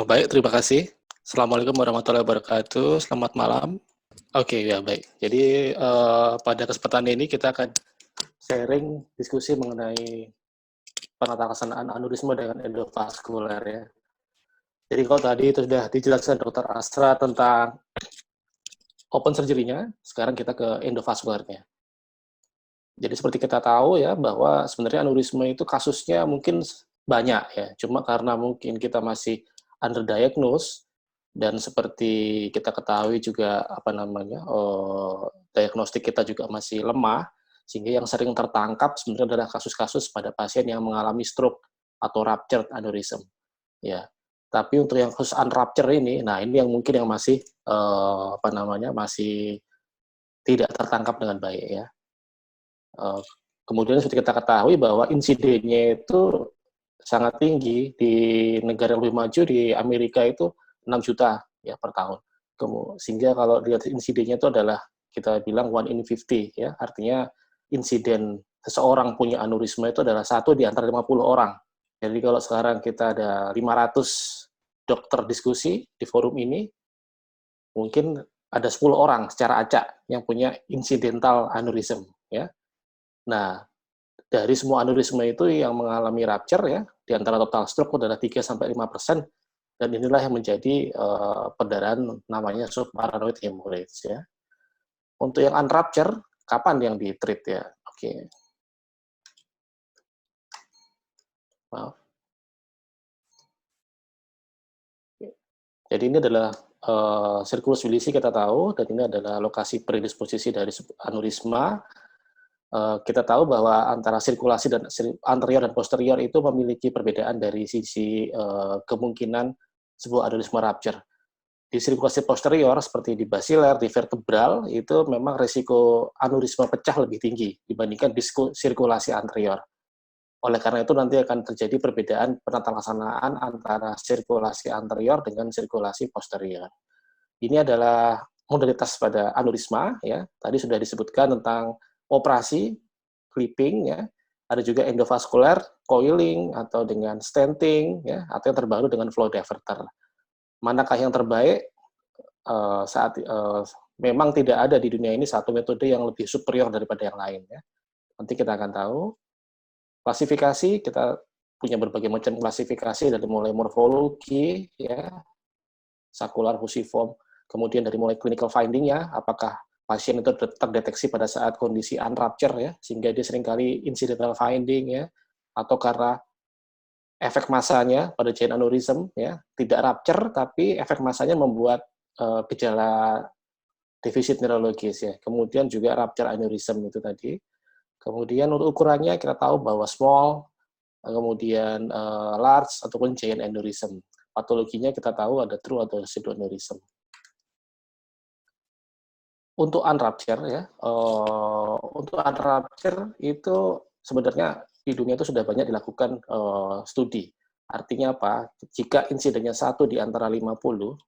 Baik, terima kasih. Assalamualaikum warahmatullahi wabarakatuh. Selamat malam. Oke, ya baik. Jadi pada kesempatan ini kita akan sharing diskusi mengenai penata laksanaan aneurisma dengan endovaskuler ya. Jadi kalau tadi itu sudah dijelaskan Dr. Asra tentang open surgery-nya, sekarang kita ke endovaskulernya. Jadi seperti kita tahu ya bahwa sebenarnya aneurisma itu kasusnya mungkin banyak ya, cuma karena mungkin kita masih underdiagnose dan seperti kita ketahui juga apa namanya diagnostik kita juga masih lemah, sehingga yang sering tertangkap sebenarnya adalah kasus-kasus pada pasien yang mengalami stroke atau ruptured aneurysm ya. Tapi untuk yang khusus unruptured ini, nah ini yang mungkin yang masih apa namanya masih tidak tertangkap dengan baik ya. Kemudian seperti kita ketahui bahwa insidennya itu sangat tinggi di negara yang lebih maju, di Amerika itu 6 juta ya per tahun. Sehingga kalau lihat insidennya itu adalah kita bilang 1 in 50 ya, artinya insiden seseorang punya aneurisma itu adalah 1 di antara 50 orang. Jadi kalau sekarang kita ada 500 dokter diskusi di forum ini, mungkin ada 10 orang secara acak yang punya incidental aneurism ya. Nah, dari semua aneurisma itu yang mengalami rupture ya, di antara total stroke adalah 3-5%, dan inilah yang menjadi perdarahan namanya subarachnoid hemorrhage ya. Untuk yang unrupture, kapan yang di-treat ya? Oke. Maaf. Jadi ini adalah sirkulus wilisi kita tahu, dan ini adalah lokasi predisposisi dari aneurisma. Kita tahu bahwa antara sirkulasi dan anterior dan posterior itu memiliki perbedaan dari sisi kemungkinan sebuah aneurisma rupture. Di sirkulasi posterior seperti di basilar, di vertebral itu memang risiko aneurisma pecah lebih tinggi dibandingkan di sirkulasi anterior. Oleh karena itu nanti akan terjadi perbedaan penata laksanaan antara sirkulasi anterior dengan sirkulasi posterior. Ini adalah modalitas pada aneurisma ya. Tadi sudah disebutkan tentang operasi clipping ya. Ada juga endovascular coiling atau dengan stenting ya, atau yang terbaru dengan flow diverter. Manakah yang terbaik? Memang tidak ada di dunia ini satu metode yang lebih superior daripada yang lain ya. Nanti kita akan tahu. Klasifikasi kita punya berbagai macam klasifikasi dari mulai morfologi ya, scapular fusiform, kemudian dari mulai clinical finding-nya, apakah pasien itu terdeteksi pada saat kondisi unrupture ya, sehingga dia seringkali incidental finding ya, atau karena efek masanya pada giant aneurysm ya, tidak rupture tapi efek masanya membuat gejala defisit neurologis ya. Kemudian juga rupture aneurysm itu tadi. Kemudian untuk ukurannya kita tahu bahwa small, kemudian large ataupun giant aneurysm. Patologinya kita tahu ada true atau pseudo aneurysm. Untuk unrupture ya, untuk unrupture itu sebenarnya di dunia itu sudah banyak dilakukan studi. Artinya apa? Jika insidennya 1 di antara 50,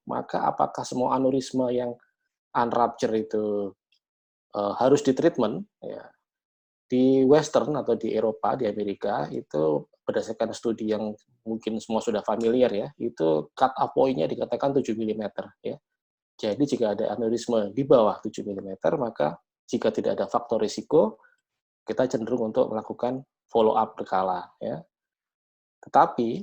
maka apakah semua aneurisma yang unrupture itu harus ditreatment? Ya. Di Western atau di Eropa, di Amerika, itu berdasarkan studi yang mungkin semua sudah familiar ya, itu cut off point-nya dikatakan 7 mm ya. Jadi jika ada aneurisme di bawah 7 mm, maka jika tidak ada faktor risiko, kita cenderung untuk melakukan follow up berkala ya. Tetapi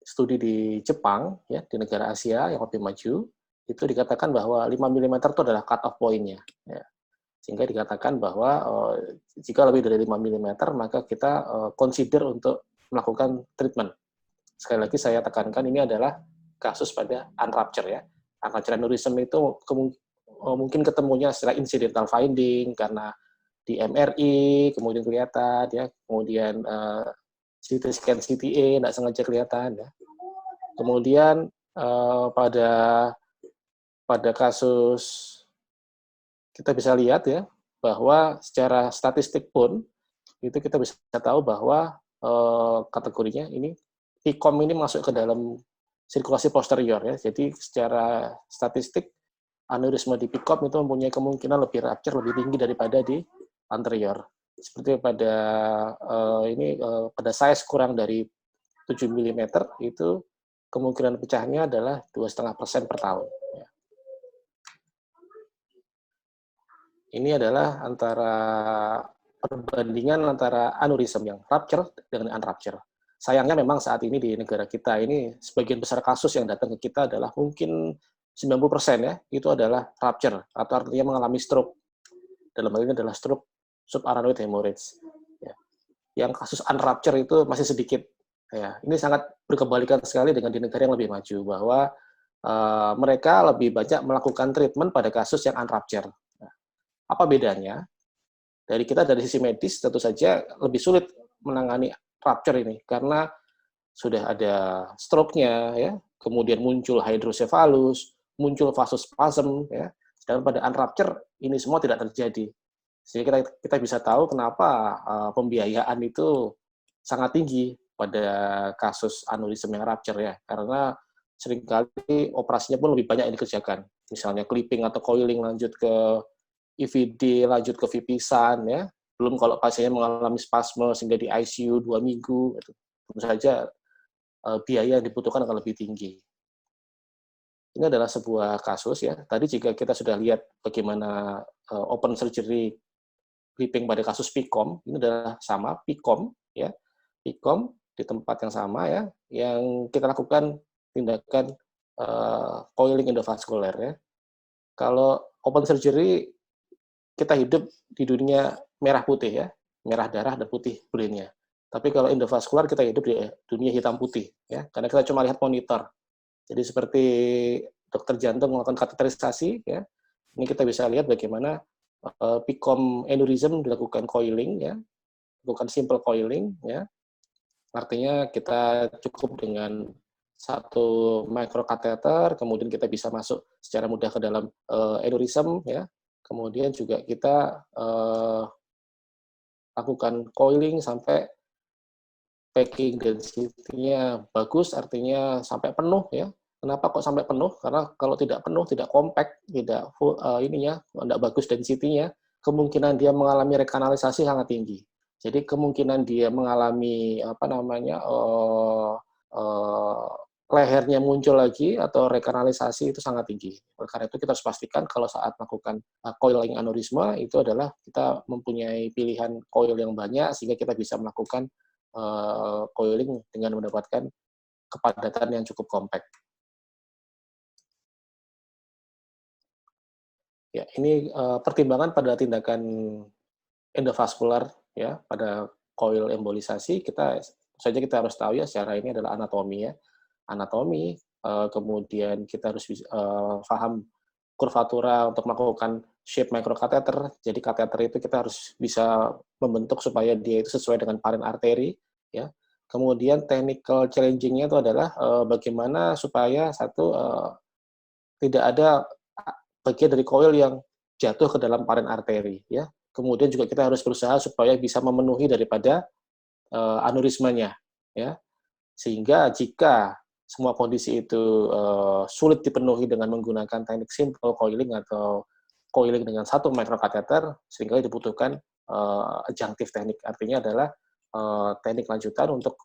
studi di Jepang ya, di negara Asia yang lebih maju, itu dikatakan bahwa 5 mm itu adalah cut off point-nya ya. Sehingga dikatakan bahwa jika lebih dari 5 mm, maka kita consider untuk melakukan treatment. Sekali lagi saya tekankan ini adalah kasus pada unrupture ya. Unrupture aneurysm itu mungkin ketemunya setelah incidental finding karena di MRI kemudian kelihatan ya, kemudian CT scan CTA tidak sengaja kelihatan ya. Kemudian pada kasus kita bisa lihat ya bahwa secara statistik pun itu kita bisa tahu bahwa kategorinya ini PCOM ini masuk ke dalam sirkulasi posterior ya. Jadi secara statistik aneurisma di PCOM itu mempunyai kemungkinan lebih rupture lebih tinggi daripada di anterior. Seperti pada pada size kurang dari 7 mm itu kemungkinan pecahnya adalah 2,5% per tahun. Ya. Ini adalah perbandingan antara aneurism yang rupture dengan unrupture. Sayangnya memang saat ini di negara kita ini sebagian besar kasus yang datang ke kita adalah mungkin 90% ya, itu adalah rupture atau artinya mengalami stroke. Dalam hal ini adalah stroke subarachnoid hemorrhage. Ya. Yang kasus unrupture itu masih sedikit. Ya, ini sangat berkebalikan sekali dengan di negara yang lebih maju bahwa mereka lebih banyak melakukan treatment pada kasus yang unrupture. Nah, apa bedanya? Dari sisi medis tentu saja lebih sulit menangani rupture ini karena sudah ada stroke-nya ya, kemudian muncul hydrocephalus, muncul vasospasm ya. Sedangkan pada unrupture ini semua tidak terjadi. Sehingga kita bisa tahu kenapa pembiayaan itu sangat tinggi pada kasus aneurism yang rupture ya, karena seringkali operasinya pun lebih banyak yang dikerjakan. Misalnya clipping atau coiling lanjut ke IVD, lanjut ke VP-SAN ya. Belum kalau pasiennya mengalami spasme sehingga di ICU 2 minggu, itu tentu saja biaya yang dibutuhkan akan lebih tinggi. Ini adalah sebuah kasus ya. Tadi jika kita sudah lihat bagaimana open surgery clipping pada kasus PICOM, ini adalah sama PICOM ya. PICOM di tempat yang sama ya, yang kita lakukan tindakan coiling endovascular ya. Kalau open surgery kita hidup di dunia merah putih ya, merah darah dan putih brainnya. Tapi kalau endovaskular kita hidup di dunia hitam putih ya, karena kita cuma lihat monitor. Jadi seperti dokter jantung melakukan kateterisasi ya, ini kita bisa lihat bagaimana PICOM aneurysm dilakukan coiling ya, bukan simple coiling ya. Artinya kita cukup dengan satu microcatheter, kemudian kita bisa masuk secara mudah ke dalam aneurysm ya. Kemudian juga kita lakukan coiling sampai packing density-nya bagus, artinya sampai penuh ya. Kenapa kok sampai penuh? Karena kalau tidak penuh, tidak compact, tidak full tidak bagus density-nya, kemungkinan dia mengalami rekanalisasi sangat tinggi. Jadi kemungkinan dia mengalami lehernya muncul lagi atau rekanalisasi itu sangat tinggi. Oleh karena itu kita harus pastikan kalau saat melakukan coiling aneurisma itu adalah kita mempunyai pilihan coil yang banyak sehingga kita bisa melakukan coiling dengan mendapatkan kepadatan yang cukup compact. Ya, ini pertimbangan pada tindakan endovaskular ya, pada coil embolisasi kita harus tahu ya secara ini adalah anatomi ya. Anatomi, kemudian kita harus paham kurvatura untuk melakukan shape microcatheter. Jadi kateter itu kita harus bisa membentuk supaya dia itu sesuai dengan paren arteri ya. Kemudian technical challenging-nya itu adalah bagaimana supaya tidak ada bagian dari coil yang jatuh ke dalam paren arteri ya. Kemudian juga kita harus berusaha supaya bisa memenuhi daripada aneurismanya ya. Sehingga jika semua kondisi itu sulit dipenuhi dengan menggunakan teknik simple coiling atau coiling dengan satu microcatheter, sehingga dibutuhkan adjunctive teknik. Artinya adalah teknik lanjutan untuk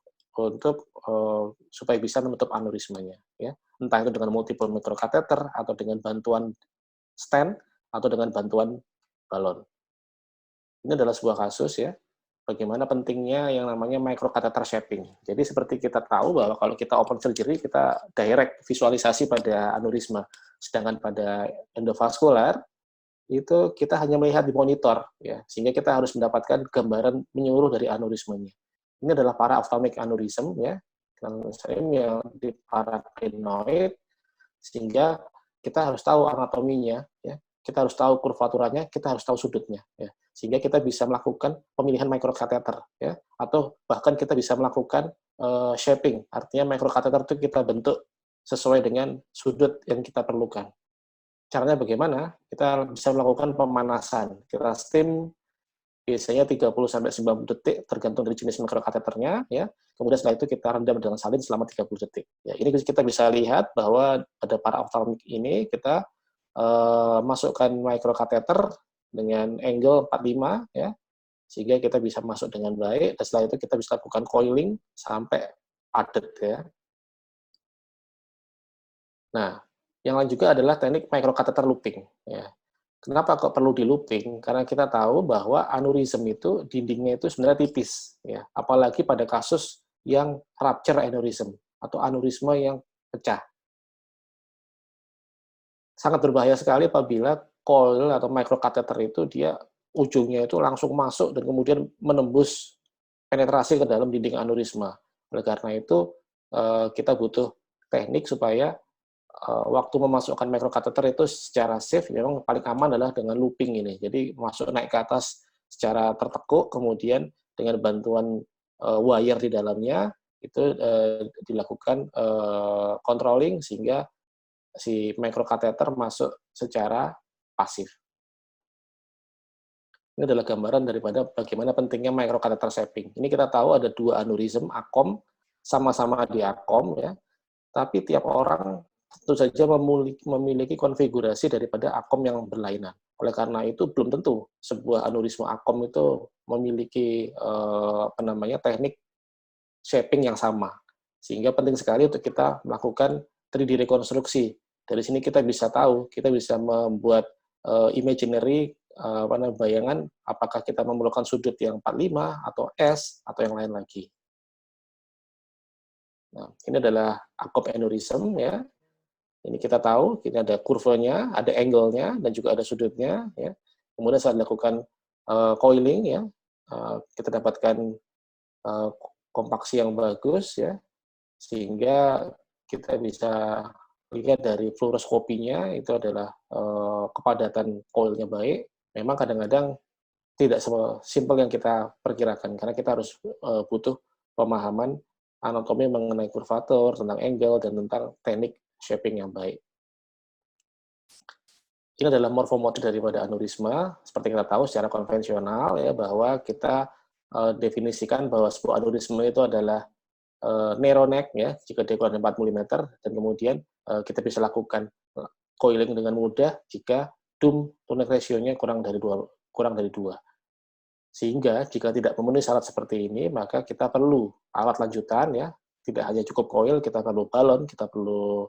supaya bisa menutup aneurismanya. Ya. Entah itu dengan multiple microcatheter atau dengan bantuan stent atau dengan bantuan balon. Ini adalah sebuah kasus ya, bagaimana pentingnya yang namanya microcatheter shaping. Jadi seperti kita tahu bahwa kalau kita open surgery, kita direct visualisasi pada aneurisma. Sedangkan pada endovaskular, itu kita hanya melihat di monitor, ya, sehingga kita harus mendapatkan gambaran menyeluruh dari aneurismanya. Ini adalah para-ophthalmic aneurysm, ya, yang di paraclinoid, sehingga kita harus tahu anatominya, ya, kita harus tahu kurvaturanya, kita harus tahu sudutnya, ya, sehingga kita bisa melakukan pemilihan microcatheter, ya, atau bahkan kita bisa melakukan shaping, artinya microcatheter itu kita bentuk sesuai dengan sudut yang kita perlukan. Caranya bagaimana? Kita bisa melakukan pemanasan. Kita steam biasanya 30-90 detik, tergantung dari jenis microcatheternya, ya. Kemudian setelah itu kita rendam dengan salin selama 30 detik. Ya, ini kita bisa lihat bahwa pada para ophthalmic ini kita masukkan microcatheter dengan angle 45, ya, sehingga kita bisa masuk dengan baik, dan setelah itu kita bisa lakukan coiling sampai padat, ya. Nah, yang lain juga adalah teknik microcatheter looping, ya. Kenapa kok perlu di looping? Karena kita tahu bahwa aneurism itu dindingnya itu sebenarnya tipis, ya. Apalagi pada kasus yang rupture aneurism atau aneurisma yang pecah. Sangat berbahaya sekali apabila coil atau microcatheter itu dia ujungnya itu langsung masuk dan kemudian menembus penetrasi ke dalam dinding aneurisma. Oleh karena itu, kita butuh teknik supaya waktu memasukkan microcatheter itu secara safe, memang paling aman adalah dengan looping ini. Jadi masuk naik ke atas secara tertekuk, kemudian dengan bantuan wire di dalamnya itu dilakukan controlling sehingga si microcatheter masuk secara pasif. Ini adalah gambaran daripada bagaimana pentingnya microcatheter shaping. Ini kita tahu ada dua aneurism, ACOM, sama-sama di ACOM ya, tapi tiap orang tentu saja memiliki konfigurasi daripada ACOM yang berlainan. Oleh karena itu belum tentu sebuah aneurisma ACOM itu memiliki teknik shaping yang sama. Sehingga penting sekali untuk kita melakukan 3D rekonstruksi. Dari sini kita bisa tahu, kita bisa membuat imaginary bayangan apakah kita memerlukan sudut yang 45 atau S atau yang lain lagi. Nah, ini adalah ACOM aneurysm ya. Ini kita tahu, ini ada kurvanya, ada angle-nya, dan juga ada sudutnya. Ya. Kemudian saat dilakukan coiling, ya, kita dapatkan kompaksi yang bagus, ya, sehingga kita bisa lihat dari fluoroskopinya itu adalah kepadatan coilnya baik. Memang kadang-kadang tidak simpel yang kita perkirakan, karena kita harus butuh pemahaman anatomi mengenai kurvatur, tentang angle, dan tentang teknik shaping yang baik. Ini adalah morfomotif daripada aneurisma. Seperti kita tahu secara konvensional ya bahwa kita definisikan bahwa sebuah aneurisma itu adalah narrow neck ya jika dia kurang dari 4 mm dan kemudian kita bisa lakukan coiling dengan mudah jika dome to neck ratio-nya kurang dari 2. Sehingga jika tidak memenuhi syarat seperti ini, maka kita perlu alat lanjutan ya. Tidak hanya cukup coil, kita perlu balon, kita perlu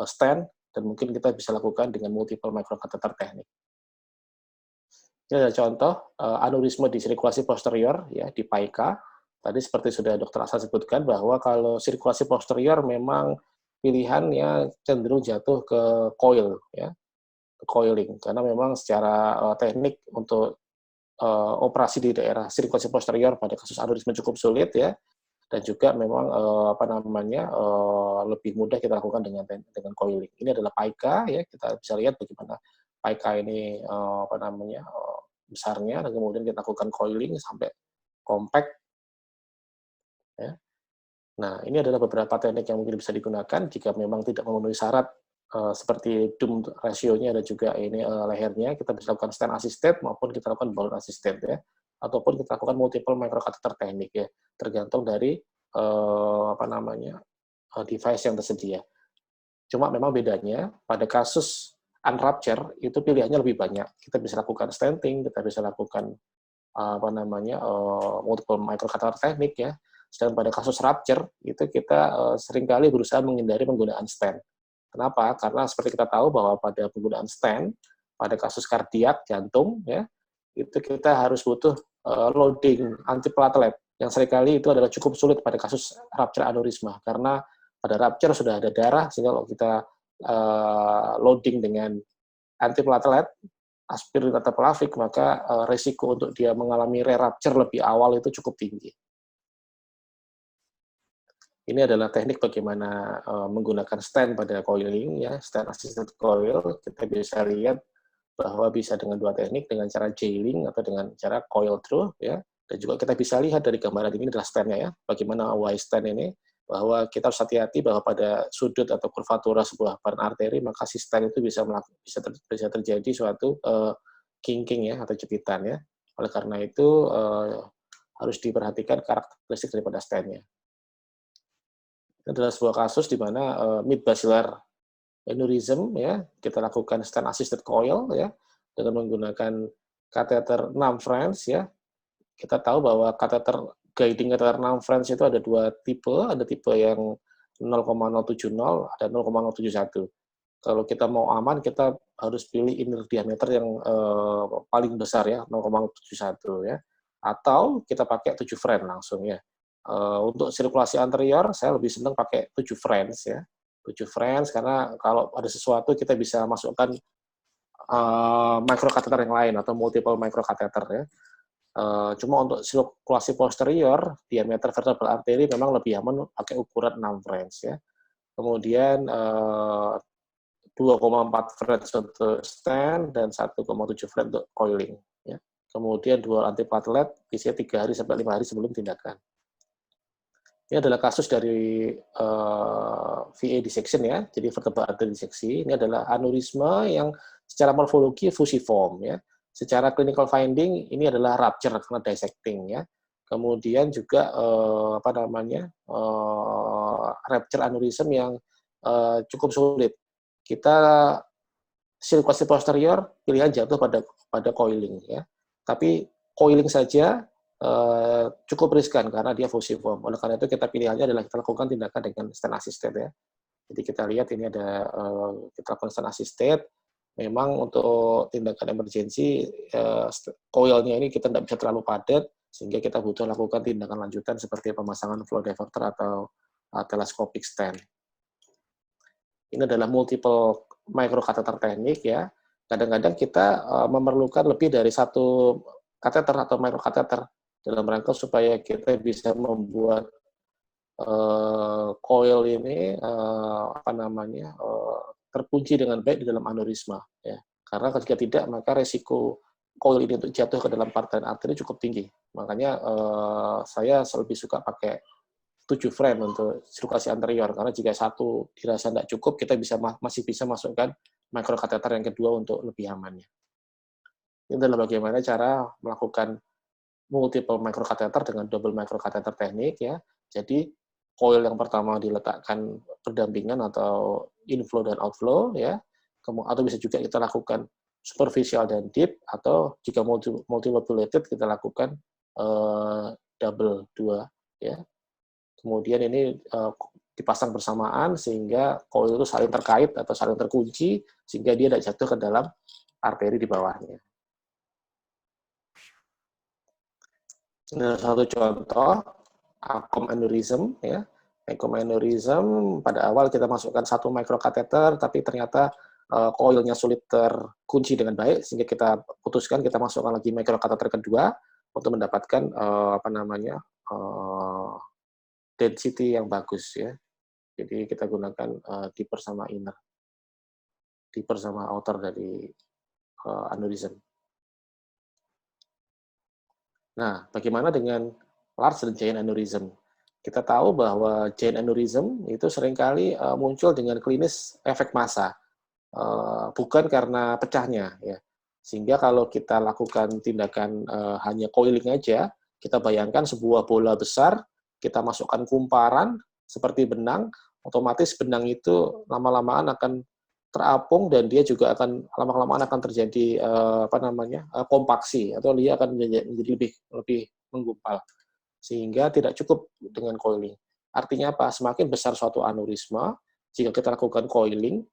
stand, dan mungkin kita bisa lakukan dengan multiple microcatheter teknik. Ini adalah contoh aneurisma di sirkulasi posterior ya di PAIKA. Tadi seperti sudah Dr. Asal sebutkan bahwa kalau sirkulasi posterior memang pilihannya cenderung jatuh ke coil ya, ke coiling karena memang secara teknik untuk operasi di daerah sirkulasi posterior pada kasus aneurisma cukup sulit ya, dan juga memang lebih mudah kita lakukan dengan coiling. Ini adalah PAIKA ya, kita bisa lihat bagaimana PAIKA ini besarnya, dan kemudian kita lakukan coiling sampai compact ya. Nah, ini adalah beberapa teknik yang mungkin bisa digunakan jika memang tidak memenuhi syarat seperti dome ratio-nya dan juga ini lehernya, kita bisa lakukan stand assisted maupun kita lakukan balloon assisted ya, ataupun kita lakukan multiple microcatheter teknik ya, tergantung dari device yang tersedia. Cuma memang bedanya pada kasus unrupture itu pilihannya lebih banyak. Kita bisa lakukan stenting, kita bisa lakukan multiple microcatheter teknik ya. Sedangkan pada kasus rupture itu kita seringkali berusaha menghindari penggunaan stent. Kenapa? Karena seperti kita tahu bahwa pada penggunaan stent, pada kasus kardiak, jantung, ya, itu kita harus butuh loading antiplatelet, yang seringkali itu adalah cukup sulit pada kasus rupture aneurisma, karena pada rupture sudah ada darah, sehingga kalau kita loading dengan antiplatelet, aspirin atau pelafik, maka resiko untuk dia mengalami re-rupture lebih awal itu cukup tinggi. Ini adalah teknik bagaimana menggunakan stand pada coiling, ya, stand assisted coil. Kita bisa lihat bahwa bisa dengan dua teknik, dengan cara jailing atau dengan cara coil through, ya. Dan juga kita bisa lihat dari gambaran ini adalah stand-nya, ya, bagaimana Y stand ini, bahwa kita harus hati-hati bahwa pada sudut atau kurvatura sebuah baran arteri, maka si stand itu bisa terjadi suatu kinking ya atau jepitan ya. Oleh karena itu harus diperhatikan karakteristik daripada stand-nya. Ini adalah sebuah kasus di mana mid-basilar aneurysm ya, kita lakukan stand assisted coil ya dengan menggunakan kateter 6 French ya. Kita tahu bahwa kateter guiding kateter 6 French itu ada dua tipe, ada tipe yang 0,070, ada 0,071. Kalau kita mau aman, kita harus pilih inner diameter yang paling besar ya, 0,71 ya. Atau kita pakai 7 friend langsung ya. Untuk sirkulasi anterior, saya lebih senang pakai 7 friends ya. 7 friends karena kalau ada sesuatu kita bisa masukkan microcatheter yang lain atau multiple microcatheter ya. Cuma untuk sirkulasi posterior, diameter vertebral artery memang lebih aman pakai ukuran 6 friends ya. Kemudian 2,4 Fred untuk stand dan 1,7 Fred untuk coiling. Ya. Kemudian dual antiplatelet isinya 3 hari sampai 5 hari sebelum tindakan. Ini adalah kasus dari VA dissection ya, jadi vertebral artery diseksi. Ini adalah aneurisma yang secara morfologi fusiform ya. Secara clinical finding ini adalah rupture karena dissecting ya. Kemudian juga rupture aneurism yang cukup sulit. Kita sirkulasi posterior pilihan jatuh pada coiling ya. Tapi coiling saja cukup riskan karena dia fusiform. Oleh karena itu kita pilihannya adalah kita lakukan tindakan dengan stent assisted ya. Jadi kita lihat ini ada kita lakukan stent assisted. Memang untuk tindakan emergensi coilnya ini kita tidak bisa terlalu padat sehingga kita butuh lakukan tindakan lanjutan seperti pemasangan flow diverter atau telescopic stent. Ini adalah multiple microcatheter teknik ya. Kadang-kadang kita memerlukan lebih dari satu kateter atau microcatheter dalam rangka supaya kita bisa membuat coil ini terkunci dengan baik di dalam aneurisma ya. Karena jika tidak maka resiko coil ini untuk jatuh ke dalam parten arteri cukup tinggi. Makanya saya lebih suka pakai 7 frame untuk sirkulasi anterior, karena jika satu dirasa tidak cukup, kita masih bisa masukkan microcatheter yang kedua untuk lebih amannya. Ini adalah bagaimana cara melakukan multiple microcatheter dengan double microcatheter teknik ya. Jadi coil yang pertama diletakkan berdampingan atau inflow dan outflow ya. Atau bisa juga kita lakukan superficial dan deep, atau jika multilobulated kita lakukan double 2 ya. Kemudian ini dipasang bersamaan sehingga coil itu saling terkait atau saling terkunci sehingga dia tidak jatuh ke dalam arteri di bawahnya. Ini satu contoh acom aneurysm ya. Acom aneurysm pada awal kita masukkan satu microcatheter tapi ternyata coilnya sulit terkunci dengan baik sehingga kita putuskan kita masukkan lagi microcatheter kedua untuk mendapatkan density yang bagus ya. Jadi kita gunakan deeper sama inner, deeper sama outer dari aneurysm. Nah, bagaimana dengan large dan giant aneurysm? Kita tahu bahwa giant aneurysm itu seringkali muncul dengan klinis efek massa, bukan karena pecahnya ya. Sehingga kalau kita lakukan tindakan hanya coiling aja, kita bayangkan sebuah bola besar, kita masukkan kumparan seperti benang, otomatis benang itu lama-lamaan akan terapung dan dia juga akan lama-lamaan akan terjadi kompaksi atau dia akan menjadi lebih menggumpal sehingga tidak cukup dengan coiling. Artinya apa? Semakin besar suatu aneurisma, jika kita lakukan coiling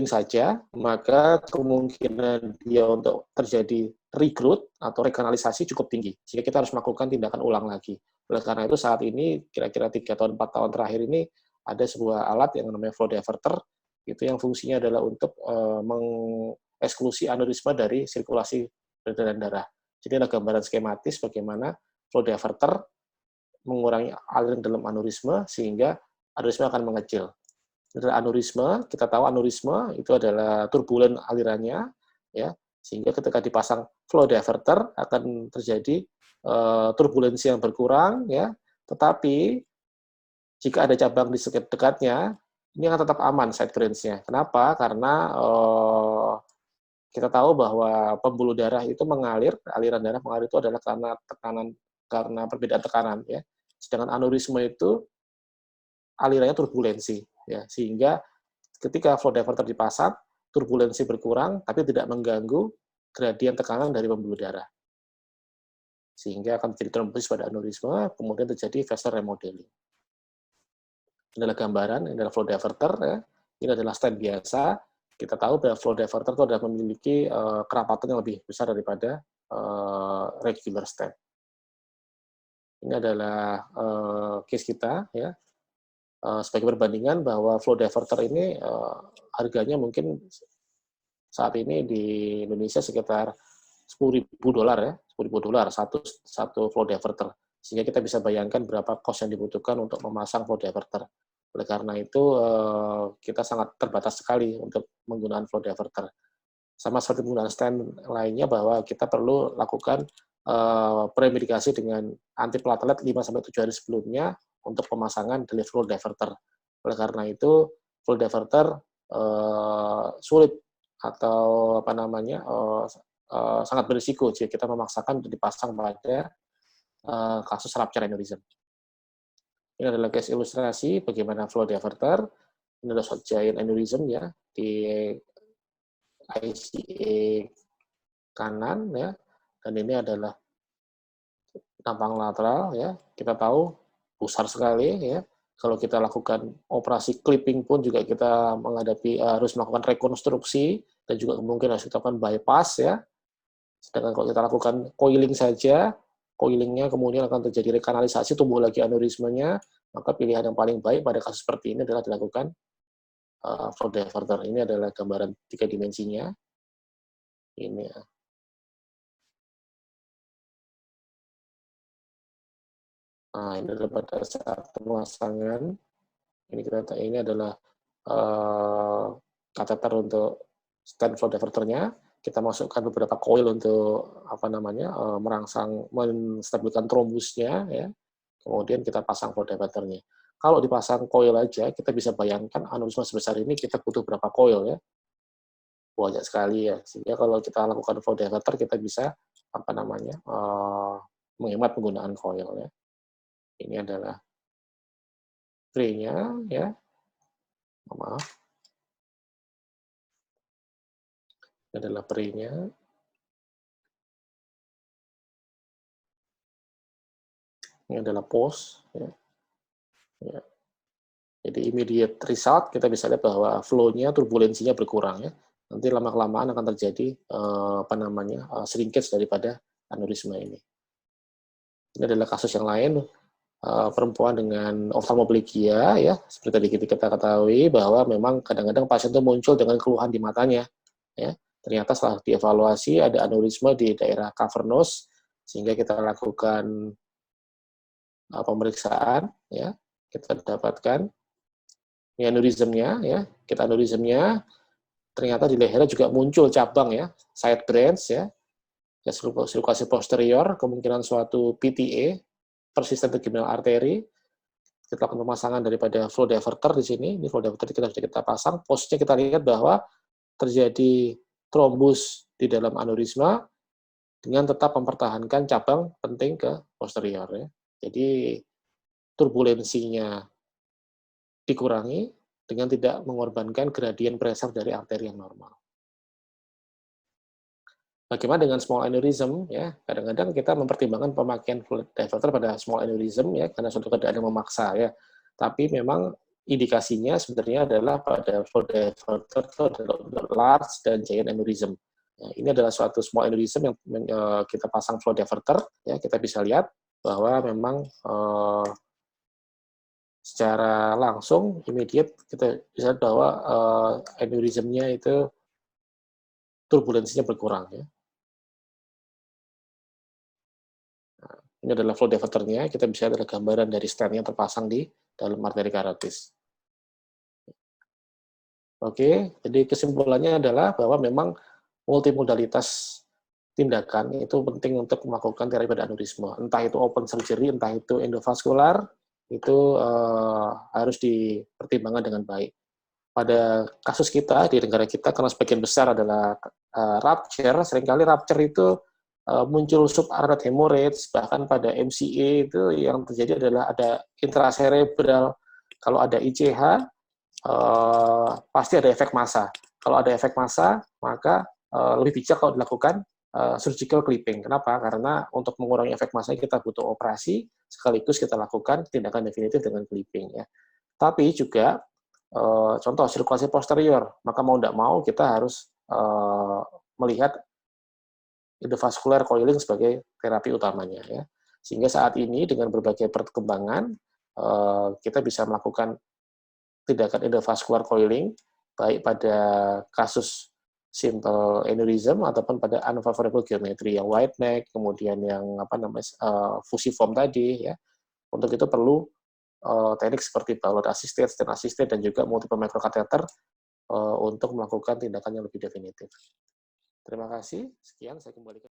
saja, maka kemungkinan dia untuk terjadi regrowth atau rekanalisasi cukup tinggi. Sehingga kita harus melakukan tindakan ulang lagi. Oleh karena itu saat ini, kira-kira 3 tahun, 4 tahun terakhir ini, ada sebuah alat yang namanya flow diverter, itu yang fungsinya adalah untuk mengeksklusi aneurisma dari sirkulasi peredaran darah. Jadi ada gambaran skematis bagaimana flow diverter mengurangi aliran dalam aneurisma, sehingga aneurisma akan mengecil. Adalah aneurisma, kita tahu aneurisma itu adalah turbulen alirannya, ya, sehingga ketika dipasang flow diverter akan terjadi turbulensi yang berkurang, ya, tetapi jika ada cabang di sekitar dekatnya, ini akan tetap aman side branch-nya. Kenapa? Karena kita tahu bahwa pembuluh darah itu mengalir, aliran darah mengalir itu adalah karena perbedaan tekanan, ya. Sedangkan aneurisma itu alirannya turbulensi, ya, sehingga ketika flow diverter dipasang, turbulensi berkurang, tapi tidak mengganggu gradien tekanan dari pembuluh darah. Sehingga akan terjadi trombosis pada aneurisma, kemudian terjadi vessel remodeling. Ini adalah gambaran, ini adalah flow diverter, ya. Ini adalah stent biasa. Kita tahu bahwa flow diverter itu adalah memiliki kerapatan yang lebih besar daripada regular stent. Ini adalah case kita, ya. Sebagai perbandingan bahwa flow diverter ini harganya mungkin saat ini di Indonesia sekitar $10.000 ya, $10.000 satu flow diverter. Sehingga kita bisa bayangkan berapa cost yang dibutuhkan untuk memasang flow diverter. Oleh karena itu, kita sangat terbatas sekali untuk menggunakan flow diverter. Sama seperti penggunaan stent lainnya, bahwa kita perlu lakukan premedikasi dengan antiplatelet 5-7 hari sebelumnya untuk pemasangan dari flow diverter. Oleh karena itu, flow diverter sulit atau sangat berisiko jika kita memaksakan untuk dipasang pada kasus rupture aneurysm. Ini adalah case ilustrasi bagaimana flow diverter. Ini adalah short giant aneurysm ya di ICA kanan ya, dan ini adalah tampang lateral ya. Kita tahu besar sekali ya. Kalau kita lakukan operasi clipping pun juga kita harus melakukan rekonstruksi dan juga mungkin harus kita lakukan bypass ya. Sedangkan kalau kita lakukan coiling saja, coilingnya kemudian akan terjadi rekanalisasi, tumbuh lagi aneurismenya, maka pilihan yang paling baik pada kasus seperti ini adalah dilakukan flow diverter. Ini adalah gambaran 3 dimensinya. Ini ya. Nah, ini adalah pada saat pemasangan. Ini adalah kateter untuk stent flow diverternya. Kita masukkan beberapa coil untuk merangsang, menstabilkan trombusnya ya. Kemudian kita pasang flow diverternya. Kalau dipasang coil aja, kita bisa bayangkan aneurisma sebesar ini kita butuh berapa coil ya. Banyak sekali ya. Sehingga kalau kita lakukan flow diverter, kita bisa menghemat penggunaan coil ya. Ini adalah tray-nya ya. Maaf. Ini adalah tray-nya. Ini adalah post ya. Ya. Jadi immediate result kita bisa lihat bahwa flow-nya, turbulensinya berkurang ya. Nanti lama-kelamaan akan terjadi shrinkage daripada aneurisma ini. Ini adalah kasus yang lain, perempuan dengan ophthalmoplegia ya, seperti tadi kita ketahui bahwa memang kadang-kadang pasien itu muncul dengan keluhan di matanya ya. Ternyata setelah dievaluasi ada aneurisma di daerah cavernous, sehingga kita lakukan pemeriksaan ya, kita dapatkan aneurismnya ya, kita aneurismnya ternyata di lehernya juga muncul cabang ya, side branch ya, sirkulasi posterior, kemungkinan suatu PTA, persistent trigeminal artery. Kita lakukan pemasangan daripada flow diverter di sini. Ini flow diverter kita pasang. Posnya kita lihat bahwa terjadi trombus di dalam aneurisma dengan tetap mempertahankan cabang penting ke posterior ya. Jadi turbulensinya dikurangi dengan tidak mengorbankan gradien pressure dari arteri yang normal. Bagaimana dengan small aneurysm ya? Kadang-kadang kita mempertimbangkan pemakaian flow diverter pada small aneurysm ya, karena suatu keadaan yang memaksa ya. Tapi memang indikasinya sebenarnya adalah pada flow diverter itu adalah large dan giant aneurysm. Ya, ini adalah suatu small aneurysm yang kita pasang flow diverter ya, kita bisa lihat bahwa memang secara langsung immediate kita bisa lihat bahwa aneurysmnya itu turbulensinya berkurang ya. Ini adalah flow diverternya, kita bisa lihat ada gambaran dari stent yang terpasang di dalam arteri karotis. Oke, jadi kesimpulannya adalah bahwa memang multimodalitas tindakan itu penting untuk melakukan terapi pada aneurisma. Entah itu open surgery, entah itu endovaskular, itu harus dipertimbangkan dengan baik. Pada kasus kita, di negara kita, karena sebagian besar adalah rupture, seringkali rupture itu muncul subarachnoid hemorrhage, bahkan pada MCA itu yang terjadi adalah ada intracerebral. Kalau ada ICH, pasti ada efek massa. Kalau ada efek massa, maka lebih bijak kalau dilakukan surgical clipping. Kenapa? Karena untuk mengurangi efek massanya kita butuh operasi, sekaligus kita lakukan tindakan definitif dengan clipping. Ya. Tapi juga contoh sirkulasi posterior, maka mau tidak mau kita harus melihat endovascular coiling sebagai terapi utamanya ya. Sehingga saat ini dengan berbagai perkembangan kita bisa melakukan tindakan endovascular coiling baik pada kasus simple aneurysm ataupun pada unfavorable geometry yang wide neck, kemudian yang fusiform tadi ya. Untuk itu perlu teknik seperti ballot assisted, stent assisted dan juga multiple microcatheter untuk melakukan tindakan yang lebih definitif. Terima kasih. Sekian saya kembalikan.